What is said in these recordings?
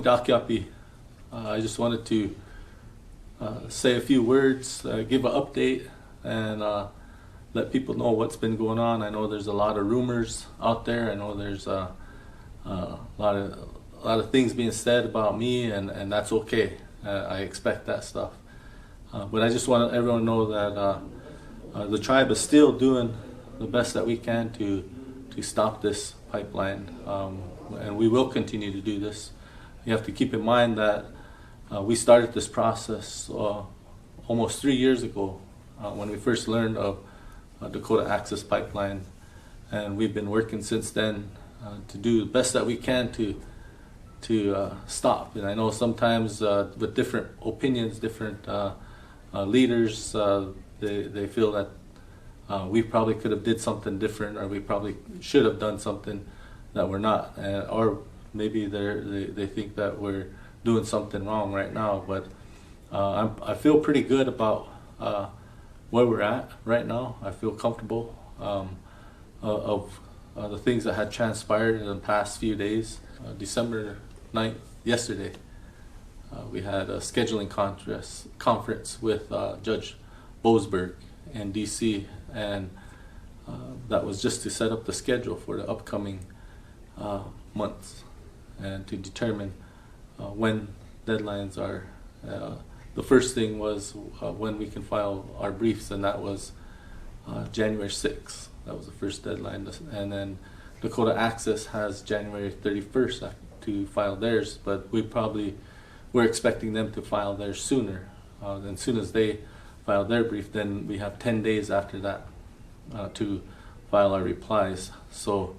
Dakyapi. I just wanted to say a few words, give an update, and let people know what's been going on. I know there's a lot of rumors out there. I know there's a lot of things being said about me, and that's okay. I expect that stuff. But I just want everyone to know that the tribe is still doing the best that we can to stop this pipeline, and we will continue to do this. You have to keep in mind that we started this process almost 3 years ago when we first learned of Dakota Access Pipeline, and we've been working since then to do the best that we can to stop. And I know sometimes with different opinions, different leaders, they feel that we probably could have did something different, or we probably should have done something that we're not, or maybe they think that we're doing something wrong right now. But I feel pretty good about where we're at right now. I feel comfortable of the things that had transpired in the past few days. December 9th, yesterday, we had a scheduling conference with Judge Boasberg in DC, and that was just to set up the schedule for the upcoming months and to determine when deadlines are. The first thing was when we can file our briefs, and that was January 6th. That was the first deadline, and then Dakota Access has January 31st to file theirs, but we're expecting them to file theirs sooner. And as soon as they file their brief, then we have 10 days after that to file our replies. So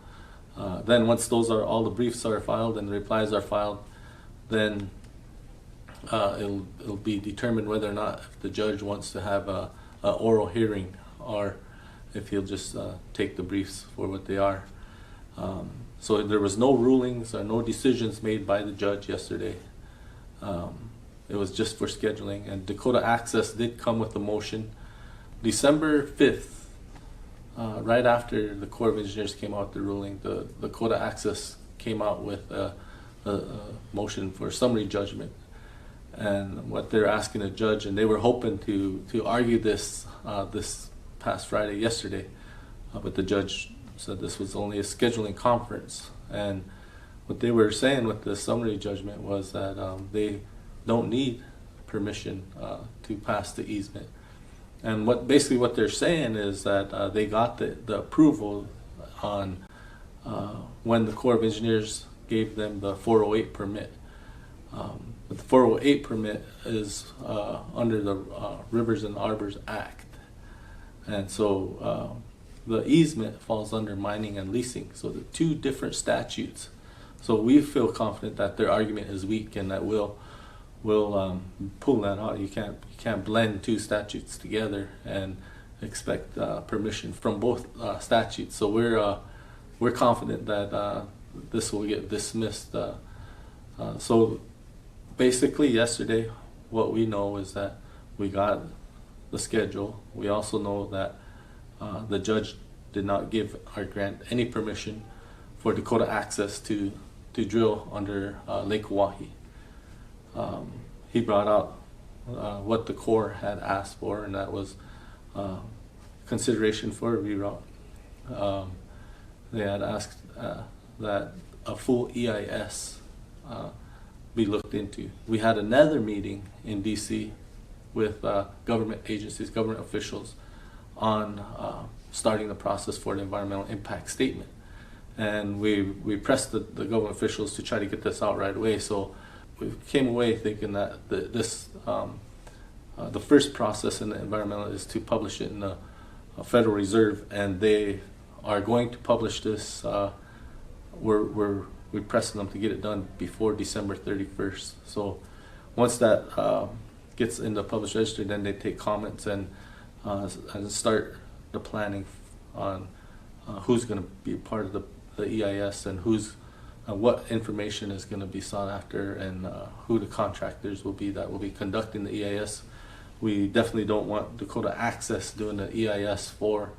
then once all the briefs are filed and the replies are filed, then it'll be determined whether or not if the judge wants to have a oral hearing, or if he'll just take the briefs for what they are. So there was no rulings or no decisions made by the judge yesterday. It was just for scheduling, and Dakota Access did come with a motion December 5th, right after the Corps of Engineers came out with the ruling. The Dakota Access came out with a motion for summary judgment, and what they're asking the judge, and they were hoping to argue this this past Friday, yesterday, but the judge said this was only a scheduling conference. And what they were saying with the summary judgment was that they don't need permission to pass the easement. And basically what they're saying is that they got the approval on when the Corps of Engineers gave them the 408 permit. But the 408 permit is under the Rivers and Arbors Act. And so the easement falls under mining and leasing. So the two different statutes. So we feel confident that their argument is weak, and that we'll pull that out. You can't blend two statutes together and expect permission from both statutes. So we're confident that this will get dismissed. So basically, yesterday, what we know is that we got the schedule. We also know that the judge did not give our grant any permission for Dakota Access to drill under Lake Oahe. He brought out what the Corps had asked for, and that was consideration for a reroute. They had asked that a full EIS be looked into. We had another meeting in DC with government agencies, government officials, on starting the process for the environmental impact statement. And we pressed the government officials to try to get this out right away. So we came away thinking that the first process in the environmental is to publish it in the Federal Reserve, and they are going to publish this. We're pressing them to get it done before December 31st. So once that gets in the published register, then they take comments and start the planning on who's going to be part of the EIS, and what information is going to be sought after, and who the contractors will be that will be conducting the EIS. We definitely don't want Dakota Access doing the EIS for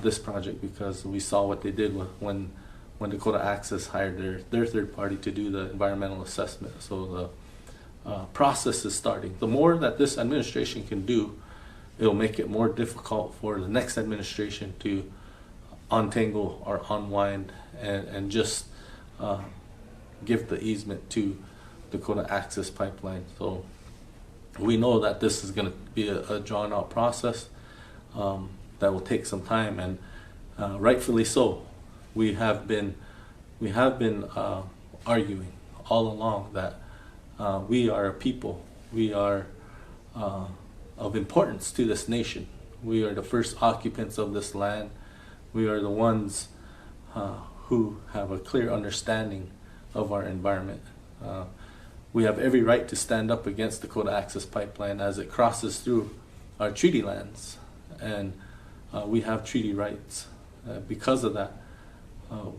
this project, because we saw what they did when when Dakota Access hired their third party to do the environmental assessment. So the process is starting. The more that this administration can do, it'll make it more difficult for the next administration to untangle or unwind and just give the easement to Dakota Access Pipeline. So we know that this is going to be a drawn out process that will take some time, and rightfully so. We have been arguing all along that we are a people. We are of importance to this nation. We are the first occupants of this land. We are the ones who have a clear understanding of our environment. We have every right to stand up against Dakota Access Pipeline as it crosses through our treaty lands, and we have treaty rights. Because of that,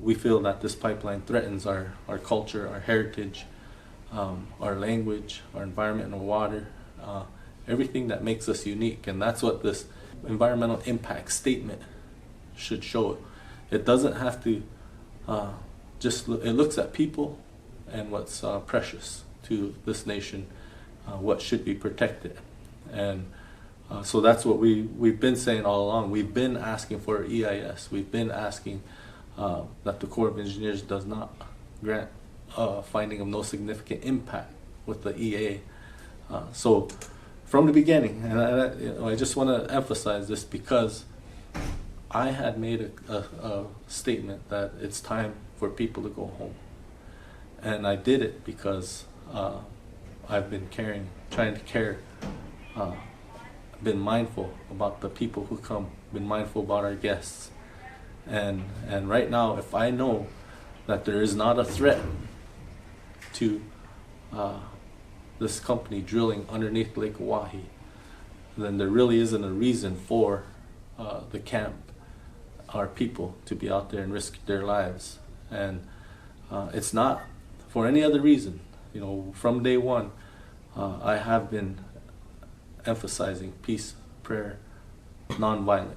we feel that this pipeline threatens our culture, our heritage, our language, our environment and water, everything that makes us unique. And that's what this environmental impact statement should show. It doesn't have to it looks at people and what's precious to this nation, what should be protected. And so that's what we've been saying all along. We've been asking for EIS. We've been asking that the Corps of Engineers does not grant finding of no significant impact with the EA. So from the beginning, and I just want to emphasize this because I had made a statement that it's time for people to go home. And I did it because I've been trying to care, been mindful about the people who come, been mindful about our guests. And right now, if I know that there is not a threat to this company drilling underneath Lake Oahe, then there really isn't a reason for the camp, our people, to be out there and risk their lives. And it's not for any other reason. You know, from day one, I have been emphasizing peace, prayer, nonviolent,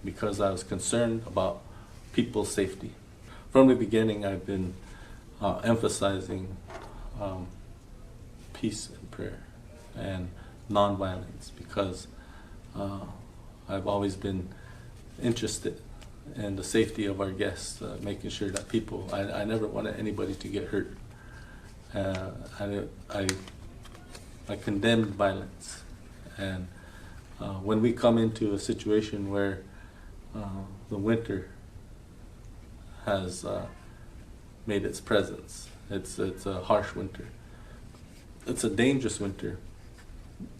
because I was concerned about people's safety. From the beginning, I've been emphasizing peace and prayer and nonviolence because I've always been interested in the safety of our guests, making sure that people, I never wanted anybody to get hurt. I condemned violence. And when we come into a situation where the winter has made its presence, it's a harsh winter. It's a dangerous winter.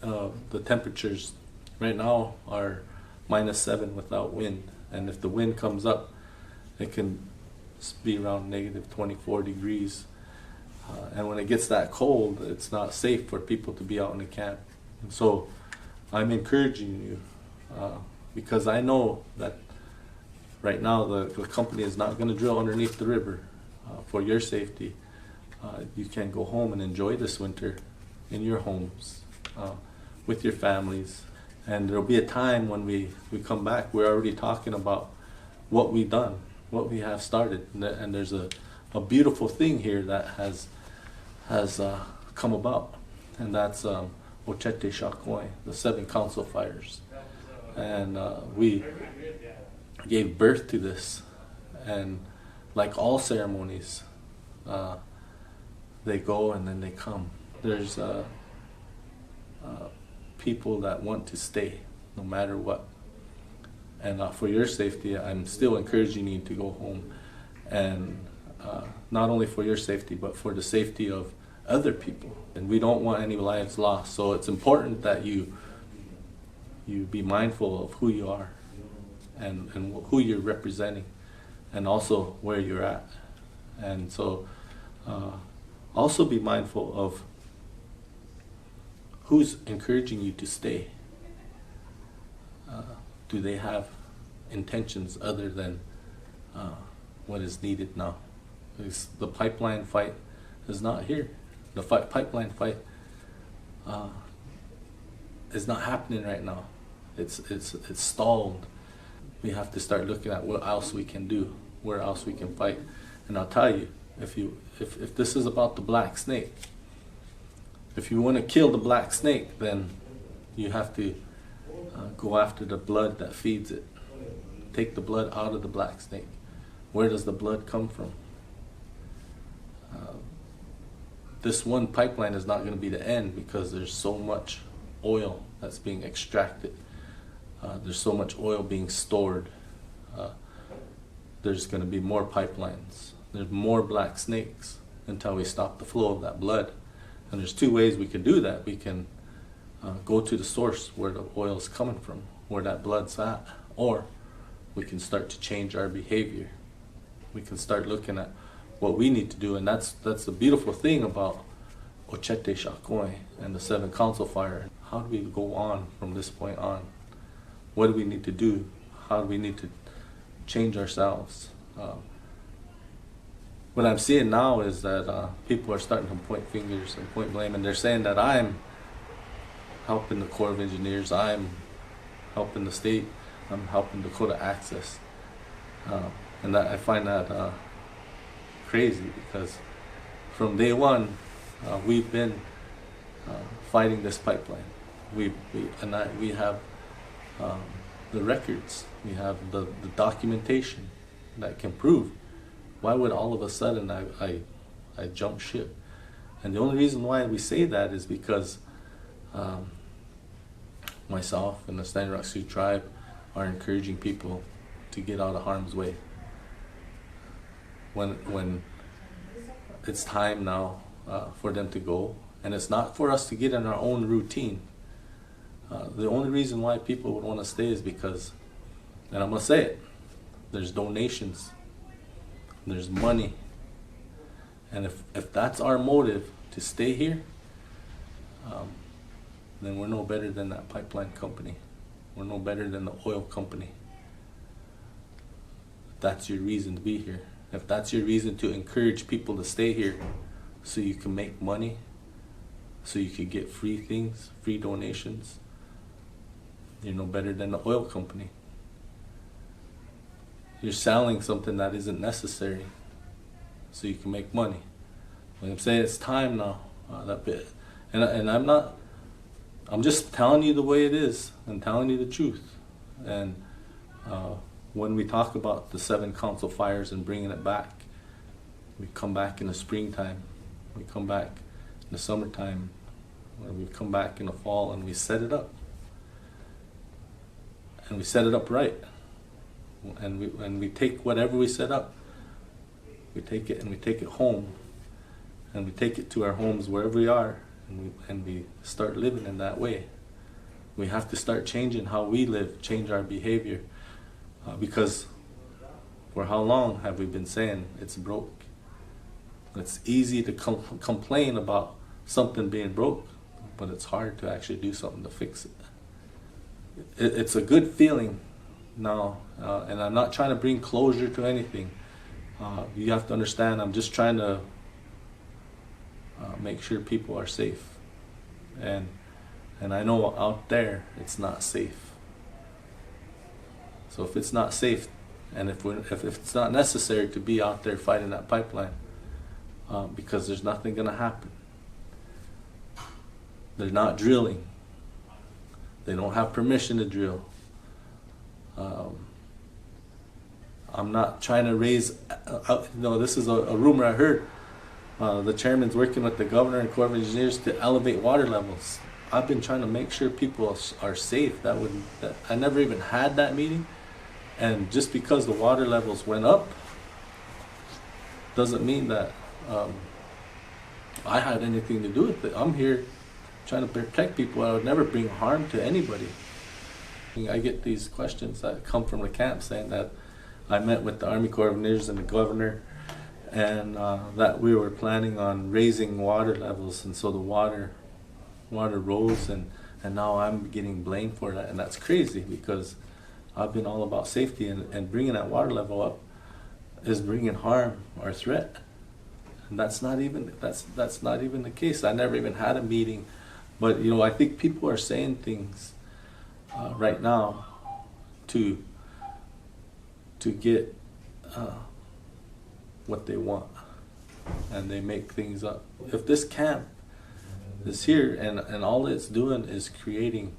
The temperatures right now are -7 without wind, and if the wind comes up, it can be around -24 degrees. And when it gets that cold, it's not safe for people to be out in the camp. And so I'm encouraging you because I know that right now the company is not going to drill underneath the river. For your safety, you can go home and enjoy this winter in your homes with your families. And there'll be a time when we come back, we're already talking about what we've done, what we have started. And there's a beautiful thing here that has come about, and that's Ochete Shakoi, the 7 council fires. And we gave birth to this, and like all ceremonies, they go and then they come. There's people that want to stay no matter what. And for your safety, I'm still encouraging you to go home. And not only for your safety, but for the safety of other people. And we don't want any lives lost. So it's important that you be mindful of who you are and who you're representing, and also where you're at. And so also be mindful of who's encouraging you to stay. Do they have intentions other than what is needed now? Because the pipeline fight is not here. The pipeline fight is not happening right now. It's stalled. We have to start looking at what else we can do, where else we can fight. And I'll tell you, if this is about the black snake, if you want to kill the black snake, then you have to go after the blood that feeds it. Take the blood out of the black snake. Where does the blood come from? This one pipeline is not going to be the end, because there's so much oil that's being extracted. There's so much oil being stored. There's going to be more pipelines. There's more black snakes until we stop the flow of that blood. And there's two ways we can do that. We can go to the source where the oil is coming from, where that blood's at, or we can start to change our behavior. We can start looking at what we need to do, and that's the beautiful thing about Ochete Shakoy and the 7 Council Fire. How do we go on from this point on? What do we need to do? How do we need to change ourselves? What I'm seeing now is that people are starting to point fingers and point blame, and they're saying that I'm helping the Corps of Engineers, I'm helping the state, I'm helping Dakota Access. And that, I find that crazy, because from day one, we've been fighting this pipeline. We have the records, we have the documentation that can prove. Why would all of a sudden I jump ship? And the only reason why we say that is because myself and the Standing Rock Sioux tribe are encouraging people to get out of harm's way. When it's time now for them to go, and it's not for us to get in our own routine. The only reason why people would want to stay is because, and I'm going to say it, there's donations, there's money, and if that's our motive to stay here, then we're no better than that pipeline company. We're no better than the oil company. If that's your reason to be here, if that's your reason to encourage people to stay here so you can make money, so you can get free things, free donations, you're no better than the oil company. You're selling something that isn't necessary so you can make money. Like I'm saying, it's time now, that bit. And I'm just telling you the way it is and telling you the truth. And when we talk about the 7 council fires and bringing it back, we come back in the springtime, we come back in the summertime, or we come back in the fall, and we set it up. And we set it up right. And we take whatever we set up, we take it and we take it home, and we take it to our homes wherever we are, and we start living in that way. We have to start changing how we live, change our behavior, because for how long have we been saying it's broke? It's easy to complain about something being broke, but it's hard to actually do something to fix it. It's a good feeling now, and I'm not trying to bring closure to anything. You have to understand, I'm just trying to make sure people are safe, and I know out there it's not safe. So if it's not safe, and if it's not necessary to be out there fighting that pipeline, because there's nothing going to happen. They're not drilling. They don't have permission to drill. I'm not trying to raise, this is a rumor I heard. The chairman's working with the governor and Corps of Engineers to elevate water levels. I've been trying to make sure people are safe. I never even had that meeting. And just because the water levels went up doesn't mean that I had anything to do with it. I'm here trying to protect people. I would never bring harm to anybody. I get these questions that come from the camp saying that I met with the Army Corps of Engineers and the governor, and that we were planning on raising water levels, and so the water rose, and now I'm getting blamed for that. And that's crazy, because I've been all about safety, and bringing that water level up is bringing harm or threat. And that's not even the case. I never even had a meeting, but I think people are saying things right now to get what they want, and they make things up. If this camp is here and all it's doing is creating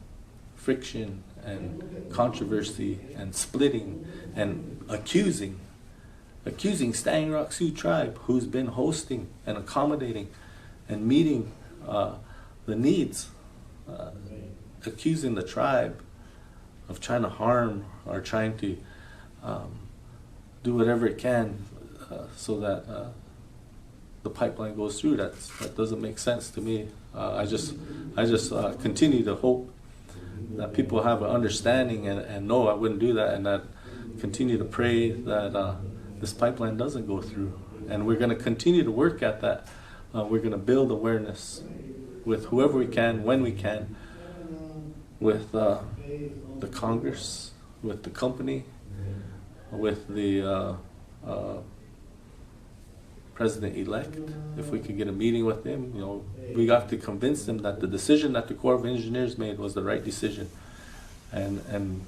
friction and controversy and splitting and accusing Standing Rock Sioux tribe, who's been hosting and accommodating and meeting the needs, accusing the tribe of trying to harm or trying to do whatever it can so that the pipeline goes through. That doesn't make sense to me. I just continue to hope that people have an understanding and know I wouldn't do that, and that continue to pray that this pipeline doesn't go through. And we're going to continue to work at that. We're going to build awareness with whoever we can, when we can, with the Congress, with the company, with the President-elect. If we could get a meeting with him, we got to convince him that the decision that the Corps of Engineers made was the right decision. And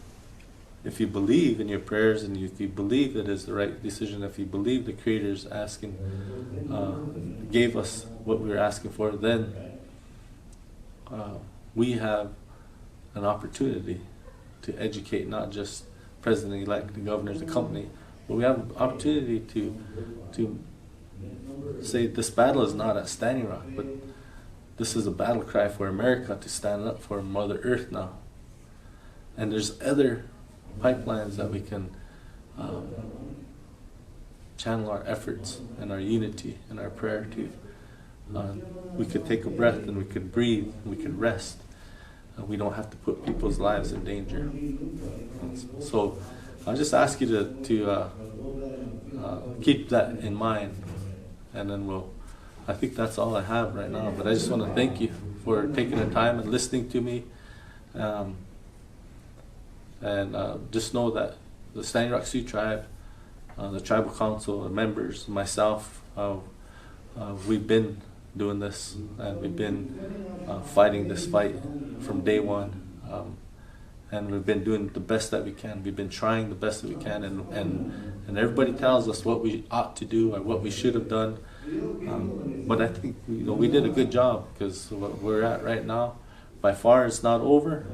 if you believe in your prayers, and if you believe that it's the right decision, if you believe the Creator's gave us what we were asking for, then we have an opportunity to educate not just President-elect, the governors, the company, but we have an opportunity to say this battle is not at Standing Rock, but this is a battle cry for America to stand up for Mother Earth now. And there's other pipelines that we can channel our efforts and our unity and our prayer to. We could take a breath and we could breathe and we could rest. We don't have to put people's lives in danger. So I just ask you to keep that in mind, and then I think that's all I have right now. But I just want to thank you for taking the time and listening to me. And just know that the Standing Rock Sioux tribe, the tribal council, the members, myself, we've been doing this, and we've been fighting this fight from day one, and we've been doing the best that we can. We've been trying the best that we can, and everybody tells us what we ought to do or what we should have done. But I think we did a good job, because what we're at right now, by far, it's not over,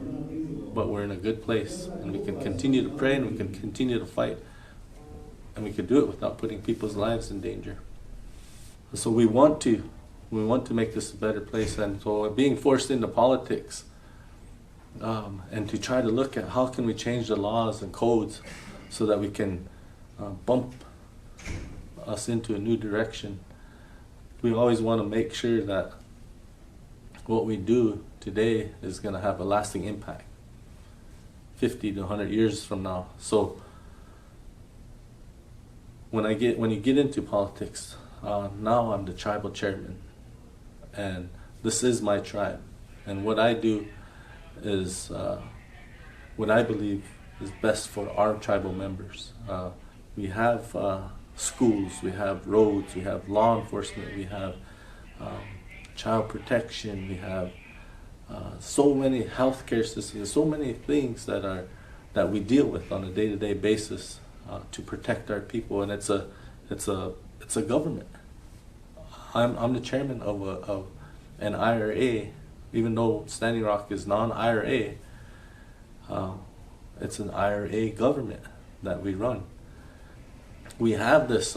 but we're in a good place, and we can continue to pray and we can continue to fight, and we can do it without putting people's lives in danger. So we want to make this a better place, and so being forced into politics, and to try to look at how can we change the laws and codes so that we can bump us into a new direction. We always want to make sure that what we do today is going to have a lasting impact 50 to 100 years from now. So when you get into politics, now I'm the tribal chairman, and this is my tribe, and what I do is what I believe is best for our tribal members. We have schools, we have roads, we have law enforcement, we have child protection, we have so many healthcare systems, so many things that we deal with on a day-to-day basis to protect our people, and it's a government. I'm the chairman of an IRA, even though Standing Rock is non-IRA. It's an IRA government that we run. We have this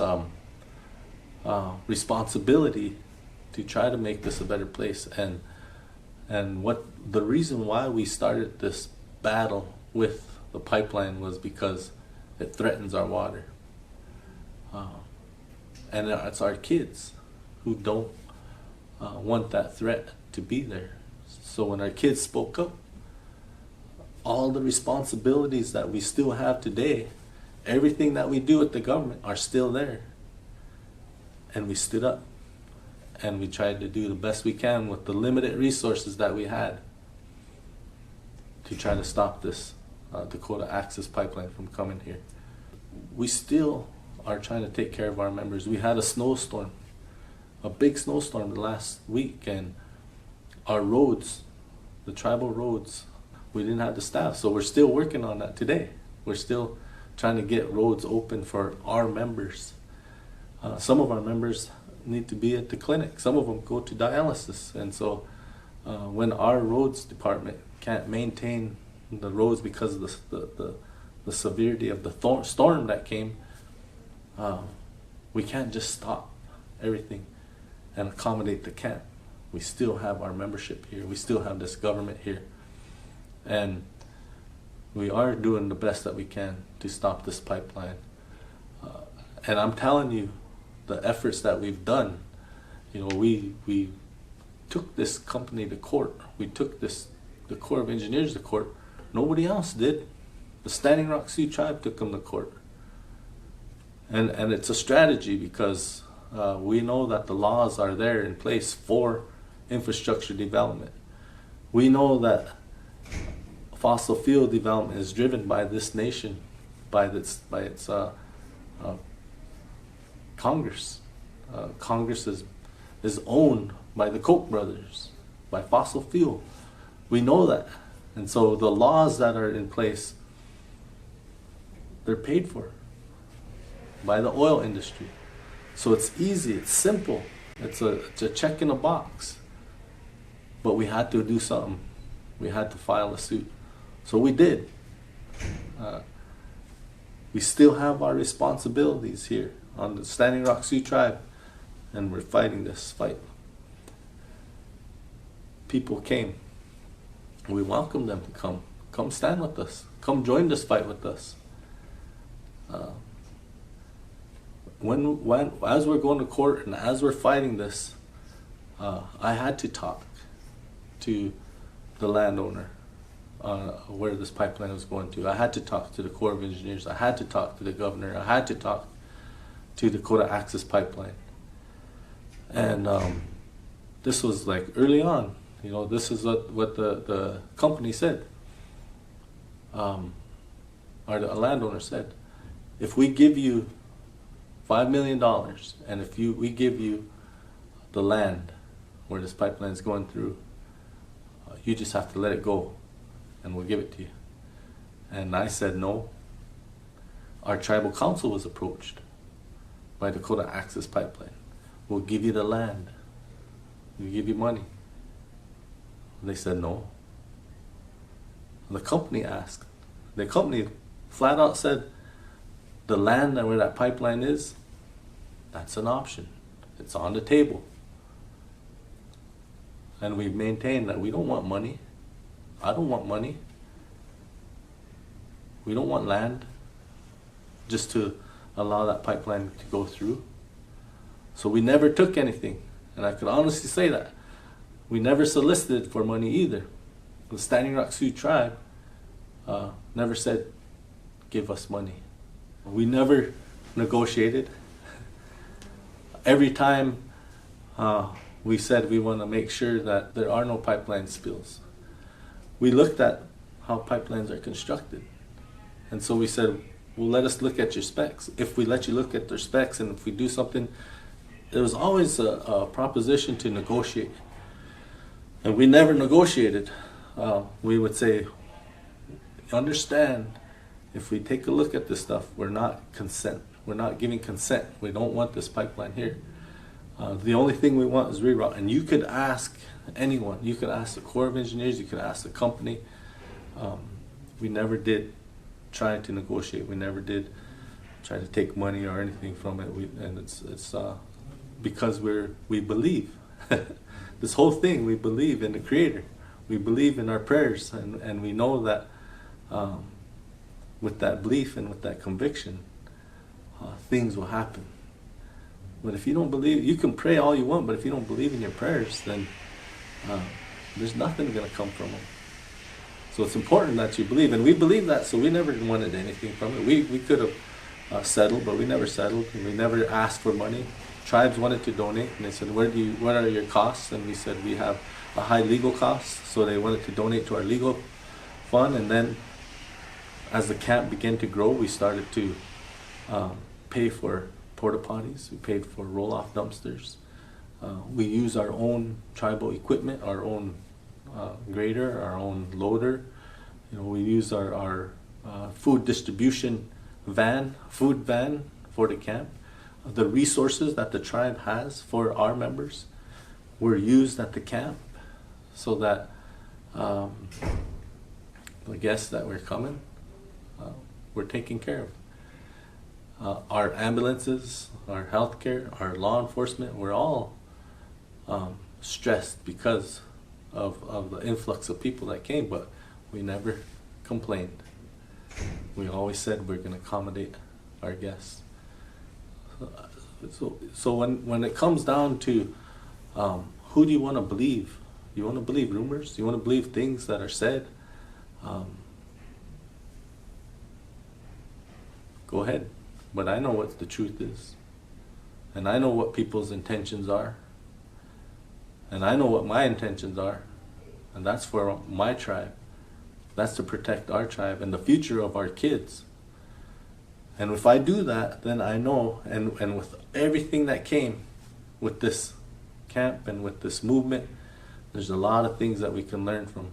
responsibility to try to make this a better place, and what the reason why we started this battle with the pipeline was because it threatens our water, and it's our kids who don't want that threat to be there. So when our kids spoke up, all the responsibilities that we still have today, everything that we do at the government, are still there. And we stood up, and we tried to do the best we can with the limited resources that we had to try to stop this Dakota Access Pipeline from coming here. We still are trying to take care of our members. We had a snowstorm, a big snowstorm the last week, and our roads, the tribal roads, we didn't have the staff, so we're still working on that today. We're still trying to get roads open for our members. Some of our members need to be at the clinic. Some of them go to dialysis. And so when our roads department can't maintain the roads because of the severity of the storm that came, we can't just stop everything and accommodate the camp. We still have our membership here. We still have this government here. And we are doing the best that we can to stop this pipeline. And I'm telling you, the efforts that we've done, we took this company to court. We took the Corps of Engineers to court. Nobody else did. The Standing Rock Sioux Tribe took them to court. And it's a strategy because we know that the laws are there in place for infrastructure development. We know that fossil fuel development is driven by this nation, by its Congress. Congress is owned by the Koch brothers, by fossil fuel. We know that. And so the laws that are in place, they're paid for by the oil industry. So it's easy, it's simple, it's a check in a box. But we had to do something. We had to file a suit. So we did. We still have our responsibilities here on the Standing Rock Sioux Tribe, and we're fighting this fight. People came. We welcome them to come stand with us, come join this fight with us. As we're going to court and as we're fighting this, I had to talk to the landowner where this pipeline was going to. I had to talk to the Corps of Engineers. I had to talk to the governor. I had to talk to Dakota Access Pipeline. And this was like early on. This is what the company said, or the landowner said. If we give you $5 million, and if we give you the land where this pipeline is going through, you just have to let it go, and we'll give it to you. And I said no. Our tribal council was approached by Dakota Access Pipeline. We'll give you the land. We'll give you money. They said no. The company asked. The company flat out said, the land where that pipeline is, that's an option. It's on the table. And we maintain that we don't want money. I don't want money. We don't want land just to allow that pipeline to go through. So we never took anything. And I could honestly say that. We never solicited for money either. The Standing Rock Sioux Tribe never said, give us money. We never negotiated. Every time we said we want to make sure that there are no pipeline spills, we looked at how pipelines are constructed. And so we said, well, let us look at your specs. If we let you look at their specs and if we do something, there was always a proposition to negotiate. And we never negotiated. We would say, understand, if we take a look at this stuff, we're not giving consent. We don't want this pipeline here. The only thing we want is reroute. And you could ask anyone. You could ask the Corps of Engineers. You could ask the company. We never did try to negotiate. We never did try to take money or anything from it. And it's because we believe. This whole thing, we believe in the Creator. We believe in our prayers, and we know that with that belief and with that conviction, things will happen. But if you don't believe, you can pray all you want, but if you don't believe in your prayers, then there's nothing going to come from them. So it's important that you believe, and we believe that, so we never wanted anything from it. We could have settled, but we never settled, and we never asked for money. Tribes wanted to donate, and they said, what are your costs? And we said, we have a high legal cost, so they wanted to donate to our legal fund. And then as the camp began to grow, we started to pay for porta potties. We paid for roll-off dumpsters. We use our own tribal equipment, our own grader, our own loader. We use our food distribution food van for the camp. the resources that the tribe has for our members were used at the camp so that the guests that were coming were taken care of. Our ambulances, our healthcare, our law enforcement were all stressed because of the influx of people that came, but we never complained. We always said we're going to accommodate our guests. So when it comes down to who do you want to believe? You want to believe rumors? You want to believe things that are said? Go ahead. But I know what the truth is. And I know what people's intentions are. And I know what my intentions are. And that's for my tribe. That's to protect our tribe and the future of our kids. And if I do that, then I know, and with everything that came with this camp and with this movement, there's a lot of things that we can learn from.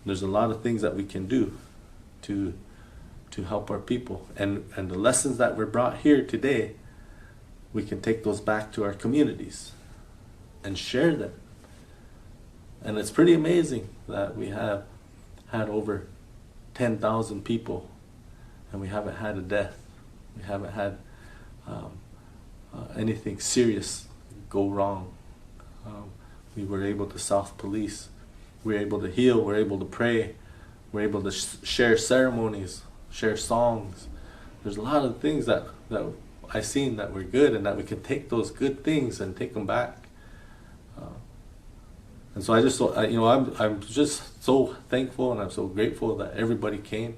There's a lot of things that we can do to help our people. And the lessons that were brought here today, we can take those back to our communities and share them. And it's pretty amazing that we have had over 10,000 people and we haven't had a death. We haven't had anything serious go wrong. We were able to self-police. We were able to heal. We were able to pray. We were able to share ceremonies, share songs. There's a lot of things that I've seen that were good, and that we can take those good things and take them back. And so I'm just so thankful and I'm so grateful that everybody came.